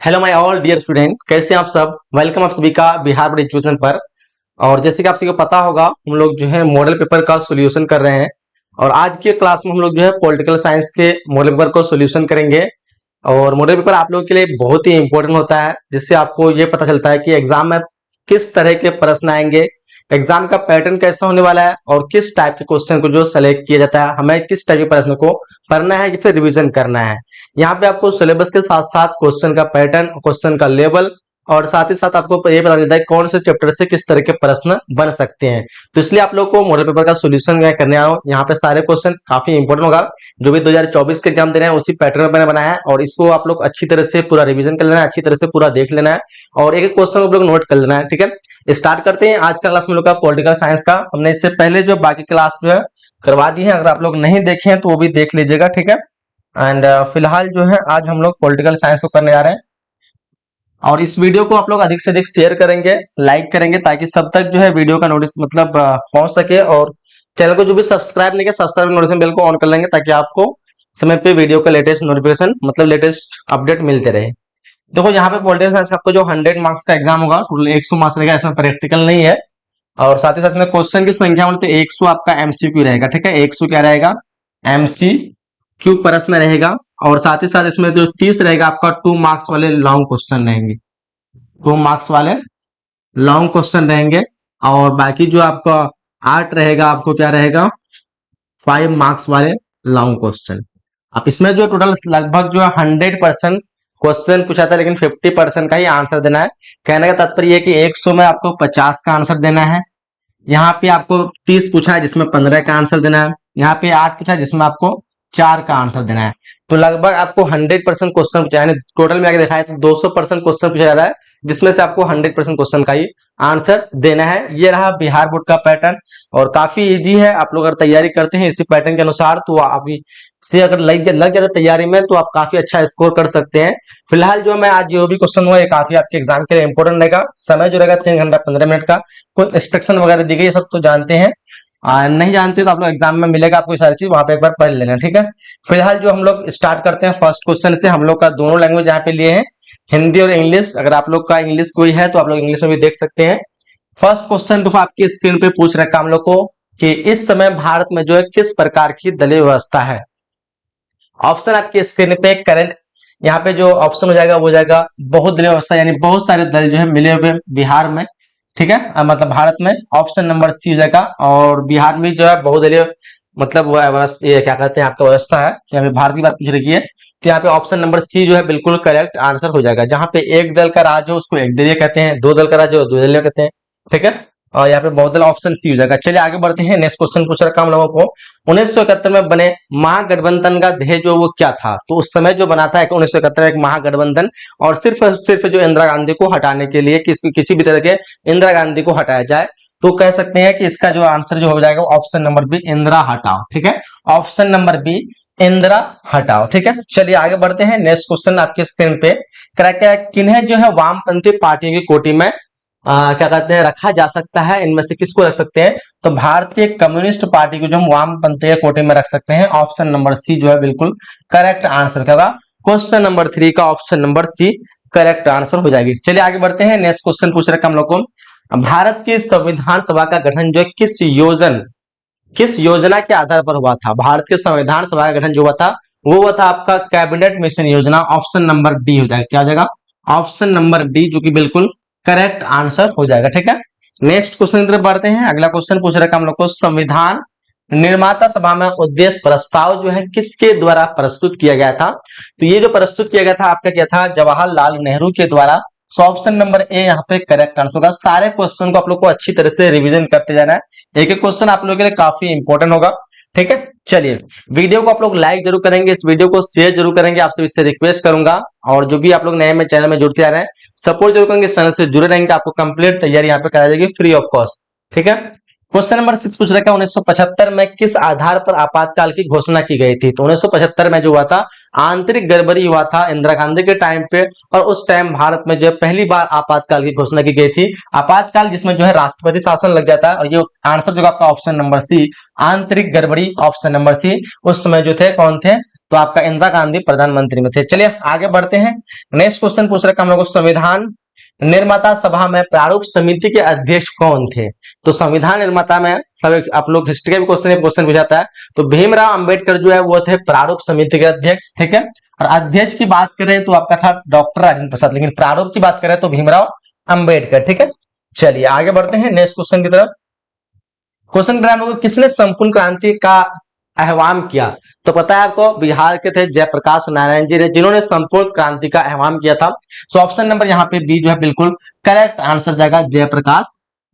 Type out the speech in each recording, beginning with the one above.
Hello my all dear student, कैसे हैं आप सब। वेलकम आप सभी का बिहार बोर्ड एजुकेशन पर। और जैसे कि आप सभी को पता होगा, हम लोग जो है मॉडल पेपर का सॉल्यूशन कर रहे हैं। और आज के क्लास में हम लोग जो है पॉलिटिकल साइंस के मॉडल पेपर को सॉल्यूशन करेंगे। और मॉडल पेपर आप लोगों के लिए बहुत ही इंपॉर्टेंट होता है, जिससे आपको ये पता चलता है कि एग्जाम में किस तरह के प्रश्न आएंगे, एग्जाम का पैटर्न कैसा होने वाला है और किस टाइप के क्वेश्चन को जो सेलेक्ट किया जाता है, हमें किस टाइप के प्रश्न को पढ़ना है या फिर रिवीजन करना है। यहाँ पे आपको सिलेबस के साथ साथ क्वेश्चन का पैटर्न, क्वेश्चन का लेवल और साथ ही साथ आपको ये पता चलता है कौन से चैप्टर से किस तरह के प्रश्न बन सकते हैं। तो इसलिए आप लोग को मॉडल पेपर का सॉल्यूशन मैं करने आया हूँ। यहाँ पे सारे क्वेश्चन काफी इंपॉर्टेंट होगा, जो भी 2024 के एग्जाम दे रहे हैं उसी पैटर्न में मैंने बनाया है। और इसको आप लोग अच्छी तरह से पूरा रिवीजन कर लेना है, अच्छी तरह से पूरा देख लेना है और एक एक क्वेश्चन आप लोग नोट कर लेना है। ठीक है, स्टार्ट करते हैं आज का क्लास में लोग का पॉलिटिकल साइंस का। हमने इससे पहले जो बाकी क्लास जो है करवा दी है, अगर आप लोग नहीं देखे हैं तो वो भी देख लीजिएगा। ठीक है, एंड फिलहाल जो है आज हम लोग पॉलिटिकल साइंस को करने जा रहे हैं। और इस वीडियो को आप लोग अधिक से अधिक शेयर करेंगे, लाइक करेंगे, ताकि सब तक जो है वीडियो का नोटिस पहुंच सके। और चैनल को जो भी सब्सक्राइब नहीं किया, सब्सक्राइब नोटिफिकेशन बेल को ऑन कर लेंगे, ताकि आपको समय पे वीडियो का लेटेस्ट नोटिफिकेशन लेटेस्ट अपडेट मिलते रहे। देखो, यहाँ पे पॉलिटिकल साइंस का आपको जो 100 मार्क्स का एग्जाम होगा, टोटल 100 मार्क्स रहेगा, इसमें प्रैक्टिकल नहीं है। और साथ ही साथ में क्वेश्चन की संख्या बोलते 100 आपका एमसीक्यू रहेगा। ठीक है, 100 क्या रहेगा, एमसीक्यू प्रश्न रहेगा। और साथ ही साथ इसमें जो 30 रहेगा आपका 2 मार्क्स वाले लॉन्ग क्वेश्चन रहेंगे, 2 मार्क्स वाले लॉन्ग क्वेश्चन रहेंगे। और बाकी जो आपका 8 रहेगा, आपको क्या रहेगा, 5 मार्क्स वाले लॉन्ग क्वेश्चन। अब इसमें जो टोटल लगभग जो है 100% क्वेश्चन पूछा था, लेकिन 50% का ही आंसर देना है। कहने का तात्पर्य है कि 100 में आपको 50 का आंसर देना है। यहाँ पे आपको 30 पूछा है, जिसमें 15 का आंसर देना है। यहाँ पे 8 पूछा है, जिसमें आपको 4 का आंसर देना है। तो लगभग आपको 100% क्वेश्चन पूछा है, टोटल में आगे देखा है तो 200% क्वेश्चन पूछा जा रहा है, जिसमें से आपको 100% क्वेश्चन का ही आंसर देना है। ये रहा बिहार बोर्ड का पैटर्न, और काफी इजी है। आप लोग अगर तैयारी करते हैं इसी पैटर्न के अनुसार, तो आप से अगर लग जाता तैयारी में, तो आप काफी अच्छा स्कोर कर सकते हैं। फिलहाल जो मैं आज जो भी क्वेश्चन हुआ, ये काफी आपके एग्जाम के लिए इंपॉर्टेंट रहेगा। समय जो रहेगा 3 घंटा 15 मिनट का। कोई इंस्ट्रक्शन वगैरह दी गई, सब तो जानते हैं। नहीं जानते तो आप लोग एग्जाम में मिलेगा आपको सारी चीज, वहां पे एक बार पढ़ लेना। ठीक है, फिलहाल जो हम लोग स्टार्ट करते हैं फर्स्ट क्वेश्चन से। हम लोग का दोनों लैंग्वेज यहाँ पे लिए हैं, हिंदी और इंग्लिश। अगर आप लोग का इंग्लिश कोई है तो आप लोग इंग्लिश में भी देख सकते हैं। फर्स्ट क्वेश्चन देखो आपकी स्क्रीन पे पूछ रखा हम लोग को कि इस समय भारत में जो है किस प्रकार की दलीय व्यवस्था है। ऑप्शन आपकी स्क्रीन पे करंट, यहाँ पे जो ऑप्शन हो जाएगा वो जाएगा बहुदलीय व्यवस्था, यानी बहुत सारे दल जो है मिले हुए बिहार में। ठीक है, भारत में ऑप्शन नंबर सी हो जाएगा। और बिहार में जो है बहुदलीय व्यवस्था, ये क्या कहते हैं आपका व्यवस्था है। यहाँ पे भारत की बात पूछ रखी है, तो यहाँ पे ऑप्शन नंबर सी जो है बिल्कुल करेक्ट आंसर हो जाएगा। जहां पे एक दल का राज हो उसको एक दलीय कहते हैं, दो दल का राज हो दो दलीय कहते हैं। ठीक है, और यहाँ पे बहुदल ऑप्शन सी हो जाएगा। चलिए आगे बढ़ते हैं। नेक्स्ट क्वेश्चन पूछ रखा हम लोगों को, 1971 में बने महागठबंधन का ध्येय जो वो क्या था। तो उस समय जो बना था 1971 में एक महागठबंधन, और सिर्फ जो इंदिरा गांधी को हटाने के लिए, किसी भी तरह के इंदिरा गांधी को हटाया जाए, तो कह सकते हैं कि इसका जो आंसर जो हो जाएगा ऑप्शन नंबर बी, इंदिरा हटाओ। ठीक है, ऑप्शन नंबर बी, इंदिरा हटाओ। ठीक है, चलिए आगे बढ़ते हैं। नेक्स्ट क्वेश्चन आपके स्क्रीन पे किन्हें जो है वामपंथी पार्टियों की कोटि में क्या कहते हैं रखा जा सकता है। इनमें से किसको रख सकते हैं, तो भारतीय कम्युनिस्ट पार्टी को जो हम वामपंथी कोटि में रख सकते हैं। ऑप्शन नंबर सी जो है बिल्कुल करेक्ट आंसर क्या होगा, क्वेश्चन नंबर 3 का option number C correct answer हो जाएगी। चलिए आगे बढ़ते हैं। नेक्स्ट क्वेश्चन पूछ रखा हम लोग को, भारत की संविधान सभा का गठन जो है किस योजना के आधार पर हुआ था। भारत के संविधान सभा का गठन जो हुआ था वो हुआ था आपका कैबिनेट मिशन योजना। ऑप्शन नंबर डी हो जाएगा, क्या हो जाएगा, ऑप्शन नंबर डी, जो कि बिल्कुल करेक्ट आंसर हो जाएगा। ठीक है, नेक्स्ट क्वेश्चन की तरफ बढ़ते हैं। अगला क्वेश्चन पूछ रखा हम लोग को, संविधान निर्माता सभा में उद्देश्य प्रस्ताव जो है किसके द्वारा प्रस्तुत किया गया था। तो ये जो प्रस्तुत किया गया था आपका क्या था, जवाहरलाल नेहरू के द्वारा। सो ऑप्शन नंबर ए यहाँ पे करेक्ट आंसर होगा। सारे क्वेश्चन को आप लोग को अच्छी तरह से रिवीजन करते जाना है, एक एक क्वेश्चन आप लोगों के लिए काफी इंपॉर्टेंट होगा। ठीक है, चलिए वीडियो को आप लोग लाइक जरूर करेंगे, इस वीडियो को शेयर जरूर करेंगे, आपसे इससे रिक्वेस्ट करूंगा। और जो भी आप लोग नए में चैनल में जुड़ते आ रहे हैं, सपोर्ट जरूर करेंगे, चैनल से जुड़े रहेंगे, आपको कंप्लीट तैयारी यहाँ पे कराई जाएगी फ्री ऑफ कॉस्ट। ठीक है, क्वेश्चन नंबर 6 पूछ रखा है, 1975 में किस आधार पर आपातकाल की घोषणा की गई थी। तो 1975 में जो हुआ था, आंतरिक गड़बड़ी हुआ था इंदिरा गांधी के टाइम पे, और उस टाइम भारत में जो है पहली बार आपातकाल की घोषणा की गई थी। आपातकाल जिसमें जो है राष्ट्रपति शासन लग जाता है। और ये आंसर जो आपका ऑप्शन नंबर सी, आंतरिक गड़बड़ी, ऑप्शन नंबर सी। उस समय जो थे कौन थे, तो आपका इंदिरा गांधी प्रधानमंत्री में थे। चलिए आगे बढ़ते हैं। नेक्स्ट क्वेश्चन पूछ रखा हम लोग को, संविधान निर्माता सभा में प्रारूप समिति के अध्यक्ष कौन थे? तो संविधान निर्माता में सब आप लोग हिस्ट्री का भी क्वेश्चन पूछाता है, तो भीमराव अंबेडकर जो है वो थे प्रारूप समिति के अध्यक्ष, ठीक है। और अध्यक्ष की बात करें तो आपका था डॉक्टर राजेंद्र प्रसाद, लेकिन प्रारूप की बात करें तो भीमराव अंबेडकर, ठीक है। चलिए आगे बढ़ते हैं नेक्स्ट क्वेश्चन की तरफ। क्वेश्चन कर हम लोग, किसने संपूर्ण क्रांति का आह्वान किया? तो पता है आपको, बिहार के थे जयप्रकाश नारायण जी ने, जिन्होंने संपूर्ण क्रांति का आह्वान किया था। सो ऑप्शन नंबर यहाँ पे बी जो है बिल्कुल करेक्ट आंसर जाएगा, जयप्रकाश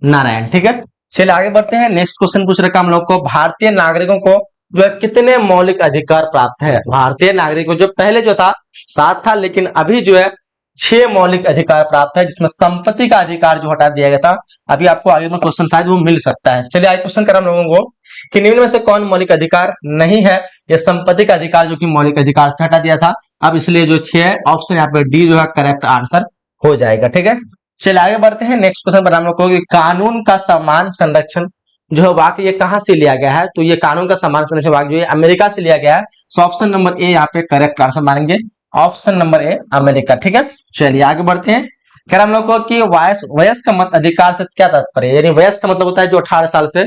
नारायण, ठीक है। चलिए आगे बढ़ते हैं। नेक्स्ट क्वेश्चन पूछ रखा हम लोग को, भारतीय नागरिकों को जो है कितने मौलिक अधिकार प्राप्त है? भारतीय नागरिकों जो पहले जो था 7 था, लेकिन अभी जो है 6 मौलिक अधिकार प्राप्त है, जिसमें संपत्ति का अधिकार जो हटा दिया गया था। अभी आपको आगे में क्वेश्चन शायद वो मिल सकता है। चलिए आगे क्वेश्चन करा हम लोगों को कि निम्न में से कौन मौलिक अधिकार नहीं है? ये संपत्ति का अधिकार जो कि मौलिक अधिकार से हटा दिया था, अब इसलिए जो 6 है ऑप्शन यहाँ पे डी जो है करेक्ट आंसर हो जाएगा, ठीक है। चलिए आगे बढ़ते हैं। नेक्स्ट क्वेश्चन पर हम लोग को, कानून का समान संरक्षण जो है वाक्य ये कहां से लिया गया है? तो ये कानून का समान संरक्षण वाक्य जो है अमेरिका से लिया गया है। सो ऑप्शन नंबर ए यहाँ पे करेक्ट आंसर मानेंगे, ऑप्शन नंबर ए अमेरिका, ठीक है। चलिए आगे बढ़ते हैं। कह रहा हम लोग को कि वयस्क मत अधिकार से क्या तात्पर्य है? यानी वयस्क का मतलब होता है जो 18 साल से,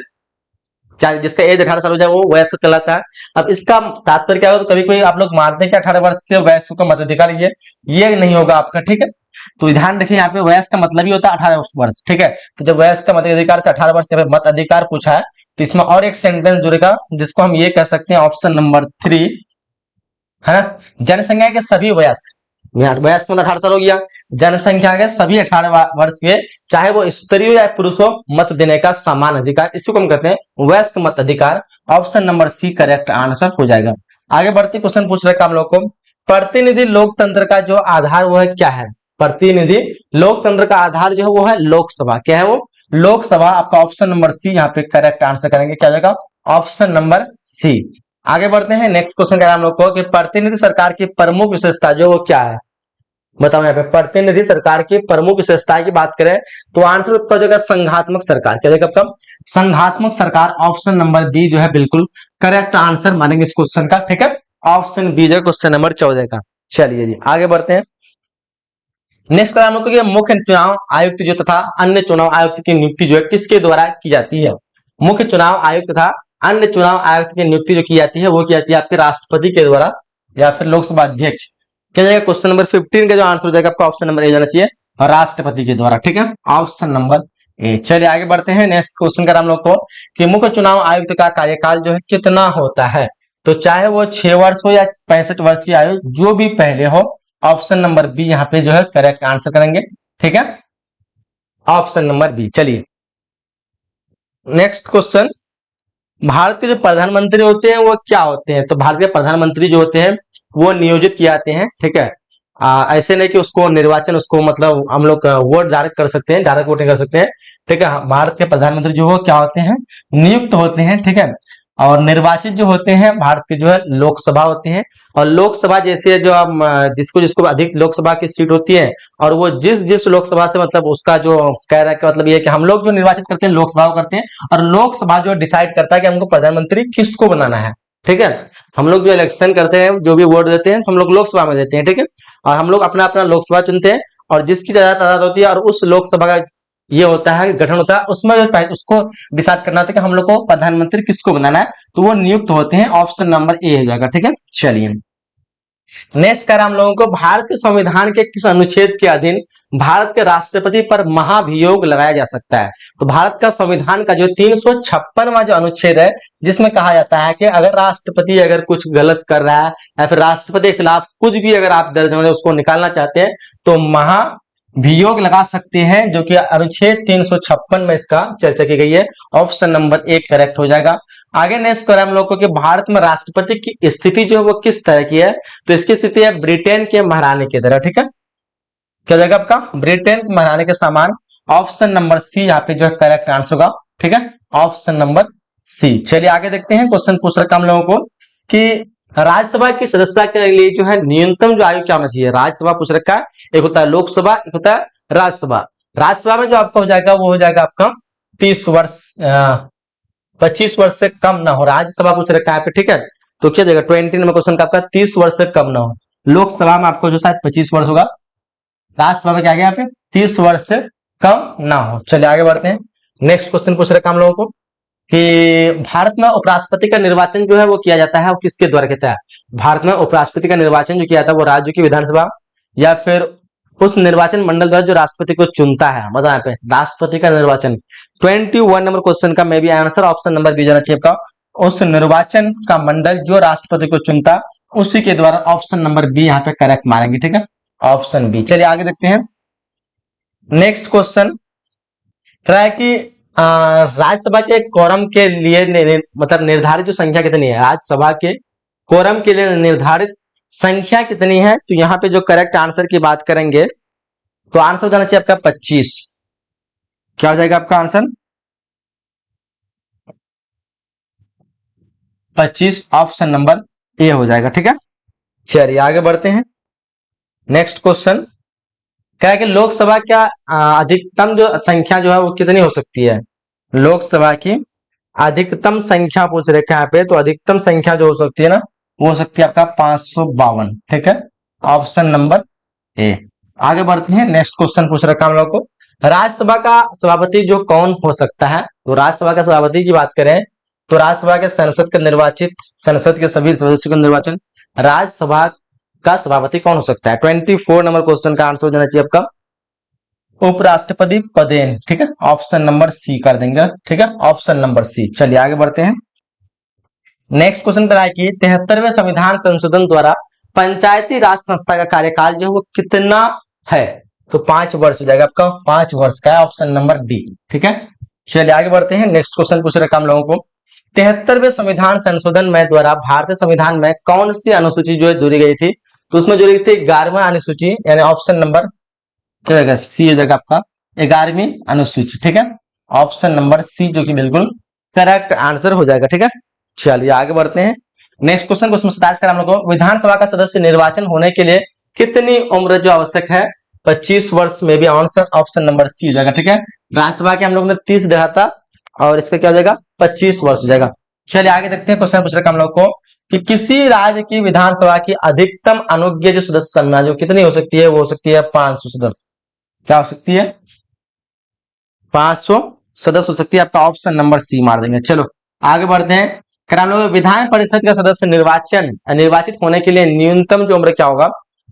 क्या जिसका एज 18 साल हो जाए वो वयस्क कहलाता है। अब इसका तात्पर्य क्या होगा? तो कभी कोई आप लोग मानते हैं कि 18 वर्ष के वयस्क का मताधिकार, ये नहीं होगा आपका, ठीक है। तो ध्यान रखिए, यहाँ पे वयस्क का मतलब ही होता है 18 वर्ष, ठीक है। तो जब वयस्क का मताधिकार से 18 वर्ष से मत अधिकार पूछा है, तो इसमें और एक सेंटेंस जुड़ेगा जिसको हम ये कह सकते हैं ऑप्शन नंबर 3, है ना। जनसंख्या के सभी वयस्क, वयस्क मतलब 18 साल हो गया, जनसंख्या के सभी 18 वर्ष के, चाहे वो स्त्री हो या पुरुष हो, मत देने का समान अधिकार, इसको हम कहते हैं वयस्क मत अधिकार। Option number C correct answer हो जाएगा। आगे बढ़ते क्वेश्चन पूछ रखा हम लोग को, प्रतिनिधि लोकतंत्र का जो आधार वो है क्या है? प्रतिनिधि लोकतंत्र का आधार जो है वो है लोकसभा। क्या है वो? लोकसभा। आपका ऑप्शन नंबर सी यहाँ पे करेक्ट आंसर करेंगे, क्या जाएगा? Option number C. आगे बढ़ते हैं। नेक्स्ट क्वेश्चन कह रहा हम लोग को कि प्रतिनिधि सरकार की प्रमुख विशेषता जो वो क्या है? बताओ यहाँ पे प्रतिनिधि सरकार की प्रमुख विशेषता की बात करें तो आंसर आपका जो है संघात्मक सरकार। क्या जाएगा आपका? संघात्मक सरकार। ऑप्शन नंबर बी जो है बिल्कुल करेक्ट आंसर मानेंगे इस क्वेश्चन का, ठीक है। ऑप्शन बी जो है क्वेश्चन नंबर 14 का। चलिए जी आगे बढ़ते हैं। नेक्स्ट हम लोग को मुख्य चुनाव आयुक्त जो तथा अन्य चुनाव आयुक्त की नियुक्ति जो है किसके द्वारा की जाती है? मुख्य चुनाव आयुक्त तथा अन्य चुनाव आयुक्त की नियुक्ति जो की जाती है वो की जाती है आपके राष्ट्रपति के द्वारा या फिर लोकसभा अध्यक्ष। क्या जाएगा? क्वेश्चन नंबर 15 का जो आंसर हो जाएगा आपका ऑप्शन नंबर ए जाना चाहिए, राष्ट्रपति के द्वारा, ठीक है। Option number A. चलिए आगे बढ़ते हैं। नेक्स्ट क्वेश्चन का हम लोग को कि मुख्य चुनाव आयुक्त का कार्यकाल जो है कितना होता है? तो चाहे वो 6 वर्ष हो या 65 वर्ष की आयु, जो भी पहले हो, ऑप्शन नंबर बी यहाँ पे जो है करेक्ट आंसर करेंगे, ठीक है। Option number B. चलिए नेक्स्ट क्वेश्चन, भारत के जो प्रधानमंत्री होते हैं वो क्या होते हैं? तो भारत के प्रधानमंत्री जो होते हैं वो नियोजित किए जाते हैं, ठीक है। ऐसे नहीं कि उसको निर्वाचन, उसको मतलब हम लोग वोट डायरेक्ट कर सकते हैं, डायरेक्ट वोटिंग कर सकते हैं, ठीक है। भारत के प्रधानमंत्री जो हो क्या होते हैं? नियुक्त होते हैं, ठीक है। और निर्वाचित जो होते हैं भारत के जो है लोकसभा होते हैं। और लोकसभा जैसे जो हम जिसको जिसको अधिक लोकसभा की सीट होती है और वो जिस जिस लोकसभा से मतलब उसका जो कह रहा है कि मतलब ये कि हम लोग जो निर्वाचित करते हैं लोकसभा को करते हैं, और लोकसभा जो डिसाइड करता है कि हमको प्रधानमंत्री किसको बनाना है, ठीक है। हम लोग जो इलेक्शन करते हैं, जो भी वोट देते हैं, तो हम लोग लोकसभा में देते हैं, ठीक है। और हम लोग अपना अपना लोकसभा चुनते हैं, और जिसकी ज्यादा तादाद होती है और उस लोकसभा का ये होता है गठन होता है, उसमें जो उसको डिसाइड करना था कि हम लोग को प्रधानमंत्री किसको बनाना है, तो वो नियुक्त होते हैं। ऑप्शन नंबर ए हो जाएगा, ठीक है। चलिए नेक्स्ट कर हम लोगों को, भारत के संविधान के किस अनुच्छेद के अधीन भारत के राष्ट्रपति पर महाभियोग लगाया जा सकता है? तो भारत का संविधान का जो 356वां जो अनुच्छेद है, जिसमें कहा जाता है कि अगर राष्ट्रपति अगर कुछ गलत कर रहा है या फिर राष्ट्रपति के खिलाफ कुछ भी अगर आप दर्ज उसको निकालना चाहते हैं तो महाभियोग लगा सकते हैं, जो कि अनुच्छेद 356 में इसका चर्चा की गई है। ऑप्शन नंबर ए करेक्ट हो जाएगा। आगे नेक्स्ट करें हम लोग को कि भारत में राष्ट्रपति की स्थिति जो है वो किस तरह की है? तो इसकी स्थिति है ब्रिटेन के महारानी की तरह, ठीक है। क्या जाएगा आपका? ब्रिटेन के महारानी के समान। ऑप्शन नंबर सी यहाँ पे जो है करेक्ट आंसर होगा, ठीक है। Option number C. चलिए आगे देखते हैं। क्वेश्चन पूछ रखा हम लोगों को कि राज्यसभा की सदस्यता के लिए जो है न्यूनतम जो आयु क्या होना चाहिए? राज्यसभा पूछ रखा है, एक होता है लोकसभा, एक होता है राज्यसभा। राज्यसभा में जो आपका हो जाएगा वो हो जाएगा आपका 30 वर्ष, 25 वर्ष से कम ना हो। राज्यसभा पूछ रखा है, ठीक है। तो क्या जाएगा 20 नंबर क्वेश्चन का आपका 30 वर्ष से कम ना हो। लोकसभा में आपको जो शायद 25 वर्ष होगा, राज्यसभा में क्या गया यहाँ पे 30 वर्ष से कम ना हो। चलिए आगे बढ़ते हैं। नेक्स्ट क्वेश्चन पूछ रखा हम लोगों को कि भारत में उपराष्ट्रपति का निर्वाचन जो है वो किया जाता है, वो किसके द्वारा किया है? भारत में उपराष्ट्रपति का निर्वाचन जो किया जाता है वो राज्य की विधानसभा या फिर उस निर्वाचन मंडल द्वारा जो राष्ट्रपति को चुनता है। मतलब यहाँ पे राष्ट्रपति का निर्वाचन 21 नंबर क्वेश्चन का maybe answer option number B जाना चाहिए आपका। उस निर्वाचन का मंडल जो राष्ट्रपति को चुनता उसी के द्वारा, ऑप्शन नंबर बी यहाँ पे करेक्ट मारेंगे, ठीक है, ऑप्शन बी। चलिए आगे देखते हैं। नेक्स्ट क्वेश्चन कह रहा है कि राज्यसभा के कोरम के लिए मतलब निर्धारित जो संख्या कितनी है, राज्यसभा के कोरम के लिए निर्धारित संख्या कितनी है? तो यहाँ पे जो करेक्ट आंसर की बात करेंगे तो आंसर जाना चाहिए आपका 25। क्या हो जाएगा आपका आंसर? 25 ऑप्शन नंबर ए हो जाएगा, ठीक है। चलिए आगे बढ़ते हैं। नेक्स्ट क्वेश्चन क्या है कि लोकसभा क्या अधिकतम जो संख्या जो है वो कितनी हो सकती है? लोकसभा की अधिकतम संख्या पूछ रखा है यहाँ पे, तो अधिकतम संख्या जो हो सकती है ना वो हो सकती है आपका 552, ठीक है, ऑप्शन नंबर ए। आगे बढ़ते हैं। नेक्स्ट क्वेश्चन पूछ रखा हम लोग को, राज्यसभा का सभापति जो कौन हो सकता है? तो राज्यसभा का सभापति की बात करें तो राज्यसभा के संसद के निर्वाचित, संसद के सभी सदस्यों का निर्वाचन, राज्यसभा का सभापति कौन हो सकता है? 24 नंबर क्वेश्चन का आंसर हो जाना चाहिए आपका उपराष्ट्रपति पदेन, ठीक है, ऑप्शन नंबर सी कर देंगे, ठीक है, ऑप्शन नंबर सी। चलिए आगे बढ़ते हैं। नेक्स्ट क्वेश्चन पर आए कि 73वें संविधान संशोधन द्वारा पंचायती राज संस्था का कार्यकाल जो है वो कितना है? तो 5 वर्ष हो जाएगा आपका, 5 वर्ष का है, ऑप्शन नंबर डी, ठीक है। चलिए आगे बढ़ते हैं। नेक्स्ट क्वेश्चन पूछ रखा हम लोगों को, 73वें संविधान संशोधन में द्वारा भारतीय संविधान में कौन सी अनुसूची जो है जोड़ी गई थी? तो उसमें जोड़ी गई थी 11वीं अनुसूची, यानी ऑप्शन नंबर क्या जाएगा? सी हो जाएगा आपका 11वीं अनुसूची, ठीक है, ऑप्शन नंबर सी जो कि बिल्कुल करेक्ट आंसर हो जाएगा, ठीक है। चलिए आगे बढ़ते हैं। नेक्स्ट क्वेश्चन क्वेश्चन 27 का हम लोग को, विधानसभा का सदस्य निर्वाचन होने के लिए कितनी उम्र जो आवश्यक है? 25 वर्ष में भी आंसर ऑप्शन नंबर सी हो जाएगा, ठीक है। राज्यसभा के हम लोग ने 30 देखा था और इसका क्या हो जाएगा? 25 वर्ष हो जाएगा। चलिए आगे देखते हैं। क्वेश्चन पूछ रखा हम लोग को कि किसी राज्य की विधानसभा की अधिकतम अनुज्ञेय जो सदस्य संख्या जो कितनी हो सकती है? वो हो सकती है 500 सदस्य। क्या हो सकती है? 500 सदस्य हो सकती है, आपका ऑप्शन नंबर सी मार देंगे। चलो आगे बढ़ते हैं। हम लोग विधान परिषद का सदस्य निर्वाचित होने के लिए न्यूनतम जो उम्र क्या होगा?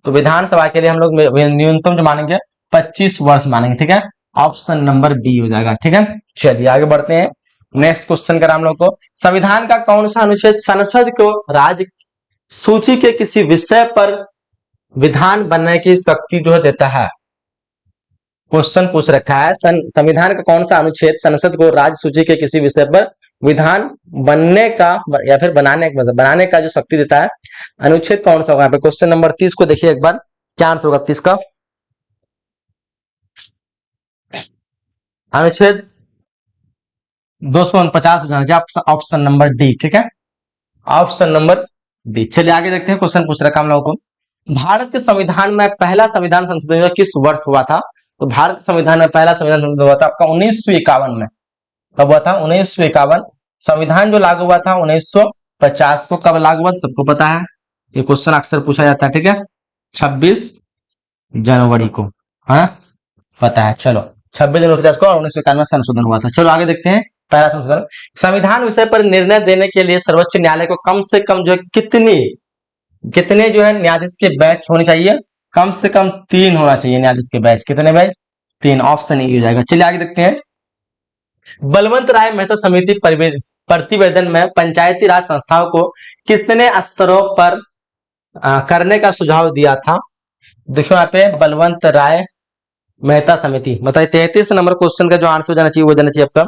तो विधानसभा के लिए हम लोग न्यूनतम जो मानेंगे 25 वर्ष मानेंगे, ठीक है, ऑप्शन नंबर बी हो जाएगा, ठीक है। चलिए आगे बढ़ते हैं। नेक्स्ट क्वेश्चन का हम लोग को, संविधान का कौन सा अनुच्छेद संसद को राज्य सूची के किसी विषय पर विधान बनने की शक्ति जो है देता है? क्वेश्चन पूछ रखा है, संविधान का कौन सा अनुच्छेद संसद को राज्य सूची के किसी विषय पर विधान बनने का या फिर बनाने का जो शक्ति देता है? अनुच्छेद कौन सा होगा? यहाँ पे क्वेश्चन नंबर 30 को देखिए एक बार, क्या आंसर होगा 30 का? अनुच्छेद 249 हो जाना चाहिए, ऑप्शन नंबर डी, ठीक है, ऑप्शन नंबर डी। चलिए आगे देखते हैं। क्वेश्चन पूछ रखा हम लोगों को, भारत के संविधान में पहला संविधान संशोधन किस वर्ष हुआ था? तो भारत के संविधान में पहला संविधान संशोधन हुआ था आपका 1951 में। कब हुआ था? 1951। संविधान जो लागू हुआ था 1950 को। कब लागू हुआ सबको पता है, ये क्वेश्चन अक्सर पूछा जाता है, ठीक है, 26 जनवरी को, हाँ पता है। चलो 26 जनवरी 50 को 1951 में संशोधन हुआ था। चलो आगे देखते हैं। पहला संशोधन, संविधान विषय पर निर्णय देने के लिए सर्वोच्च न्यायालय को कम से कम जो है कितने जो है न्यायाधीश के बेंच होनी चाहिए? कम से कम 3 होना चाहिए न्यायाधीश के बेंच। कितने बेंच? 3, ऑप्शन ए हो जाएगा। चलिए आगे देखते हैं। बलवंत राय मेहता समिति प्रतिवेदन में पंचायती राज संस्थाओं को कितने स्तरों पर करने का सुझाव दिया था? देखो यहाँ पे बलवंत राय मेहता समिति, मतलब 33 नंबर क्वेश्चन का जो आंसर हो जाना चाहिए वो जाना चाहिए आपका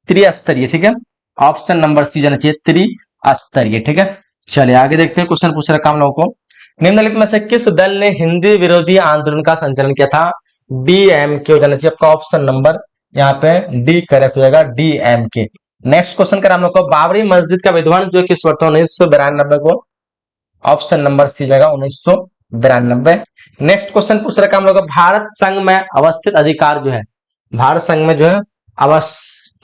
त्रिस्तरीय, ठीक है, ऑप्शन नंबर सी जाना चाहिए त्रिस्तरीय, ठीक है। चलिए आगे देखते हैं। क्वेश्चन पूछ रखा हम लोगों को, निम्नलिखित में से किस दल ने हिंदी विरोधी आंदोलन का संचालन किया था? डीएमके हो जाना चाहिए आपका, ऑप्शन नंबर यहाँ पे डी करेक्ट हो जाएगा, डीएमके। नेक्स्ट क्वेश्चन कर हम लोग को, बाबरी मस्जिद का विध्वंस जो किस वर्ष 1992 को? ऑप्शन नंबर सी जाएगा 1992। नेक्स्ट क्वेश्चन पूछ रखा हम लोग, भारत संघ में अवस्थित अधिकार जो है, भारत संघ में जो है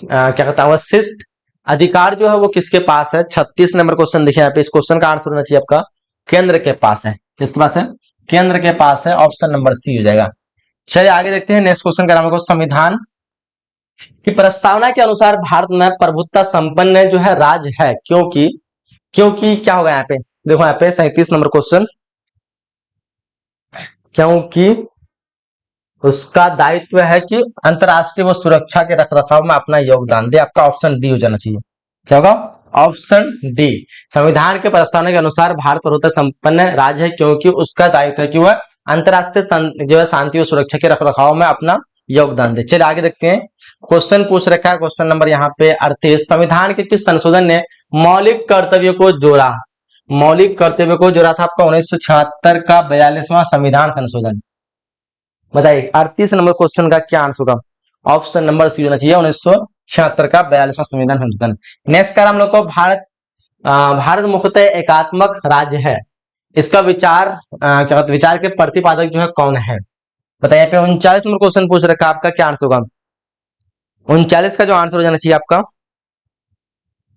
क्या कहता है अवशिष्ट अधिकार जो है वो किसके पास है? 36 नंबर क्वेश्चन देखिए यहाँ पे, इस क्वेश्चन का आंसर होना चाहिए आपका केंद्र के पास है। किसके पास है? केंद्र के पास है, ऑप्शन नंबर सी हो जाएगा। चलिए आगे देखते हैं, नेक्स्ट क्वेश्चन का नाम है संविधान की प्रस्तावना के अनुसार भारत में प्रभुत्व संपन्न जो है राज्य है, क्योंकि क्योंकि क्या होगा यहाँ पे, देखो यहाँ पे 37 नंबर क्वेश्चन, क्योंकि उसका दायित्व है कि अंतरराष्ट्रीय व सुरक्षा के रखरखाव में अपना योगदान दे। आपका ऑप्शन डी हो जाना चाहिए। क्या होगा? Option D. संविधान के प्रस्तावना के अनुसार भारत प्रभुत्व संपन्न राज्य है, क्योंकि उसका दायित्व है कि वह अंतरराष्ट्रीय जो है शांति और सुरक्षा के रखरखाव में अपना योगदान दे। चलिए आगे देखते हैं, क्वेश्चन पूछ रखा है क्वेश्चन नंबर यहाँ पे 38, संविधान के किस संशोधन ने मौलिक कर्तव्य को जोड़ा? मौलिक कर्तव्य को जोड़ा था आपका 1976 का 42वां संविधान संशोधन। बताइए 38 नंबर क्वेश्चन का क्या आंसर होगा? ऑप्शन नंबर सी होना चाहिए, 1976 का 42वां संविधान संशोधन। नेक्स्ट का हम लोग को भारत मुख्यतः एकात्मक राज्य है, इसका विचार क्या कहते विचार के प्रतिपादक जो है कौन है? बताइए। यहाँ पे 39 नंबर क्वेश्चन पूछ रखा है, आपका क्या आंसर होगा? 39 का जो आंसर हो जाना चाहिए आपका,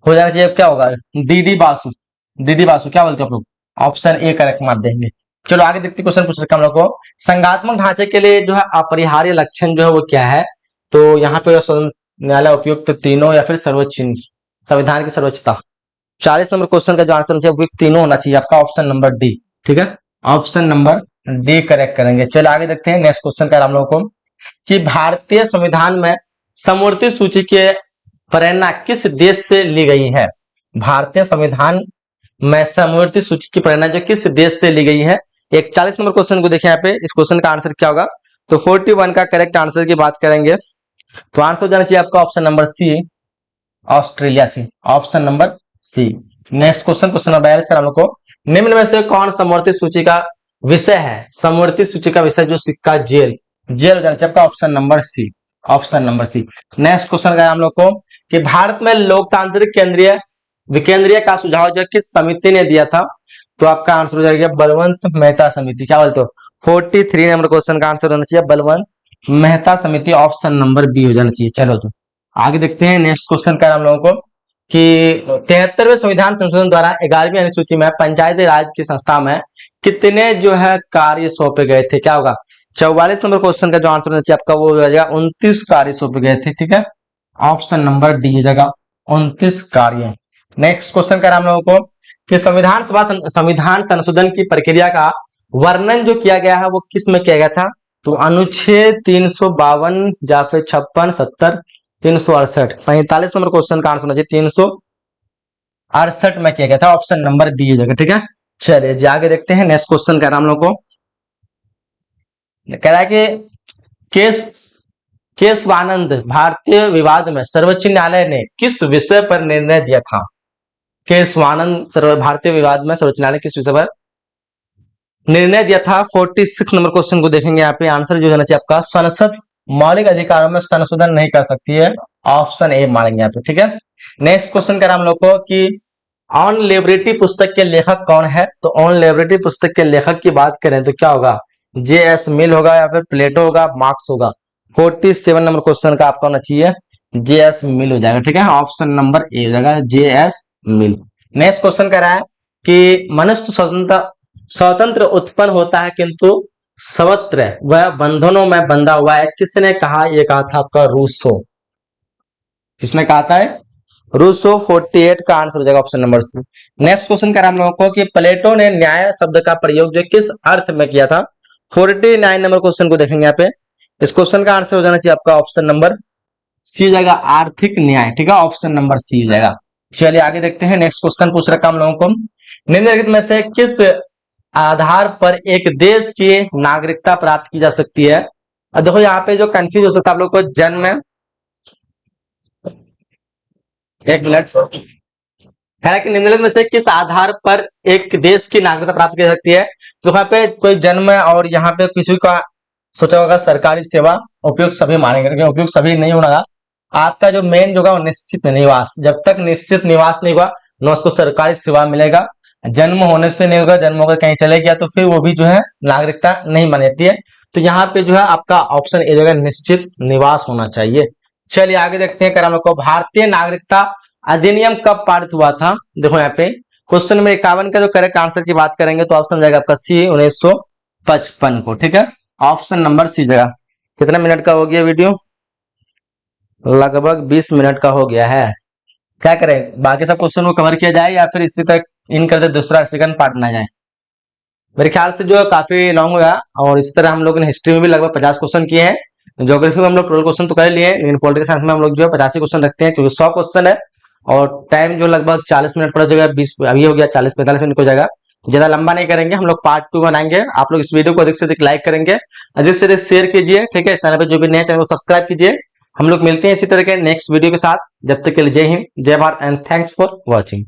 हो जाना चाहिए क्या होगा? डी बासु। डी बासु, क्या बोलते हो आप लोग? ऑप्शन ए करेक्ट मार देंगे। चलो आगे देखते क्वेश्चन पूछ रखा हम लोग को, संघात्मक ढांचे के लिए जो है अपरिहार्य लक्षण जो है वो क्या है? तो यहाँ पे न्यायालय उपयुक्त तीनों या फिर सर्वोच्च संविधान की सर्वोच्चता। 40 नंबर क्वेश्चन का जो आंसर उपयुक्त तीनों होना चाहिए, आपका ऑप्शन नंबर डी। ठीक है, ऑप्शन नंबर डी करेक्ट करेंगे। चलो आगे देखते हैं, नेक्स्ट क्वेश्चन का हम लोग को कि भारतीय संविधान में समवर्ती सूची के प्रेरणा किस देश से ली गई है? भारतीय संविधान में समवर्ती सूची की प्रेरणा जो किस देश से ली गई है? 41 नंबर क्वेश्चन को देखें यहाँ पे, इस क्वेश्चन का आंसर क्या होगा? तो 41 का करेक्ट आंसर की बात करेंगे तो आंसर हो जाना चाहिए आपका ऑप्शन नंबर सी, ऑस्ट्रेलिया से। Option number C. Next question, question number 42 हम लोग को, निम्न में से कौन समवर्ती सूची का विषय है? समवर्ती सूची का विषय जो सिक्का जेल हो जाना चाहिए, आपका option number C. Option number C. Next question का हम लोग को कि भारत में लोकतांत्रिक केंद्रीय विकेंद्रीय का सुझाव जो किस समिति ने दिया था? तो आपका आंसर हो जाएगा बलवंत मेहता समिति। क्या बोलते हो? 43 नंबर क्वेश्चन का आंसर होना चाहिए बलवंत मेहता समिति। ऑप्शन नंबर बी हो जाना चाहिए। चलो तो आगे देखते हैं, नेक्स्ट क्वेश्चन का हम लोगों को कि 73वें संविधान संशोधन द्वारा 11वीं अनुसूची में पंचायती राज की संस्था में कितने जो है कार्य सौंपे गए थे? क्या होगा? 44 नंबर क्वेश्चन का जो आंसर होना चाहिए आपका वो हो जाएगा 29 कार्य सौंपे गए थे। ठीक है, ऑप्शन नंबर डी हो जाएगा 29 कार्य। नेक्स्ट क्वेश्चन का हम लोगों को कि संविधान संशोधन की प्रक्रिया का वर्णन जो किया गया है वो किस में किया गया था? तो अनुच्छेद 352 या फिर 56, 70, 368। 45 नंबर क्वेश्चन का आंसर होना चाहिए 368 में किया गया था। ऑप्शन नंबर बी हो जाएगा। ठीक है, चलिए जी आगे देखते हैं, नेक्स्ट क्वेश्चन का हम लोग को कह रहा है कि केशवानंद भारतीय विवाद में सर्वोच्च न्यायालय ने किस विषय पर निर्णय दिया था? केशवानंद भारतीय विवाद में सर्वोच्च न्यायालय किस विषय पर निर्णय दिया था? 46 नंबर क्वेश्चन को देखेंगे, यहाँ पे आंसर जो होना चाहिए आपका संसद मौलिक अधिकारों में संशोधन नहीं कर सकती है। ऑप्शन ए मारेंगे यहाँ पे। ठीक है, नेक्स्ट क्वेश्चन कर हम लोग को कि ऑन लिबर्टी पुस्तक के लेखक कौन है? तो ऑन लिबर्टी पुस्तक के लेखक की बात करें तो क्या होगा? जे.एस. मिल होगा या फिर प्लेटो होगा, मार्क्स होगा। 47 नंबर क्वेश्चन का आपका होना चाहिए जे.एस. मिल हो जाएगा। ठीक है, ऑप्शन नंबर ए हो जाएगा जे.एस. मिल। नेक्स्ट क्वेश्चन कह रहा है कि मनुष्य स्वतंत्र उत्पन्न होता है किंतु सर्वत्र वह बंधनों में बंधा हुआ है। किसने कहा? ये कहा था आपका रूसो। किसने कहा था? रूसो। 48 का आंसर हो जाएगा option number C. Next question कर हम लोगों को कि प्लेटो ने न्याय शब्द का प्रयोग जो किस अर्थ में किया था? 49 नंबर क्वेश्चन को देखेंगे यहाँ पे, इस क्वेश्चन का आंसर हो जाना चाहिए आपका ऑप्शन नंबर सी हो जाएगा आर्थिक न्याय। ठीक है, ऑप्शन नंबर सी हो जाएगा। चलिए आगे देखते हैं, नेक्स्ट क्वेश्चन पूछ रखा हम लोगों को, निम्नलिखित में से किस आधार पर एक देश की नागरिकता प्राप्त की जा सकती है? और देखो यहाँ पे जो कंफ्यूज हो सकता है आप लोग को, जन्म, एक मिनट, हालांकि निम्नलिखित में से किस आधार पर एक देश की नागरिकता प्राप्त की जा सकती है? तो यहाँ पे कोई जन्म और यहाँ पे किसी का सोचा होगा सरकारी सेवा, उपयुक्त सभी मानेंगे, लेकिन उपयुक्त सभी नहीं होगा। आपका जो मेन जो होगा वो निश्चित निवास, जब तक निश्चित निवास नहीं हुआ न उसको सरकारी सेवा मिलेगा। जन्म होने से नहीं होगा, जन्म होकर कहीं चले गया तो फिर वो भी जो है नागरिकता नहीं मानती है। तो यहाँ पे जो है आपका ऑप्शन ए जो है निश्चित निवास होना चाहिए। चलिए आगे देखते हैं, कर हम लोग को भारतीय नागरिकता अधिनियम कब पारित हुआ था? देखो यहाँ पे क्वेश्चन नंबर 51 का जो करेक्ट आंसर की बात करेंगे तो ऑप्शन जाएगा आपका सी 1955 को। ठीक है, ऑप्शन नंबर सी जगह। कितना मिनट का हो गया वीडियो? लगभग 20 मिनट का हो गया है। क्या करें, बाकी सब क्वेश्चन को कवर किया जाए या फिर इसी तक इन करते दूसरा सेकंड पार्ट ना जाए? मेरे ख्याल से जो है काफी लॉन्ग होगा। और इस तरह हम लोग ने हिस्ट्री में भी लगभग 50 क्वेश्चन किए हैं, ज्योग्राफी में हम लोग 12 क्वेश्चन तो कर लिए हैं, लेकिन पॉलिटिकल साइंस में हम लोग जो है 85 क्वेश्चन रखते हैं क्योंकि 100 क्वेश्चन है और टाइम जो लगभग 40 मिनट पड़ जाएगा। 20 अभी हो गया, 40-45 मिनट हो जाएगा। ज्यादा लंबा नहीं करेंगे, हम लोग पार्ट 2 बनाएंगे। आप लोग इस वीडियो को अधिक से अधिक लाइक करेंगे, अधिक से अधिक शेयर कीजिए। ठीक है, चैनल पर जो भी नए चैनल को सब्सक्राइब कीजिए। हम लोग मिलते हैं इसी तरह के नेक्स्ट वीडियो के साथ। जब तक के लिए जय हिंद, जय Bharat and thanks for watching.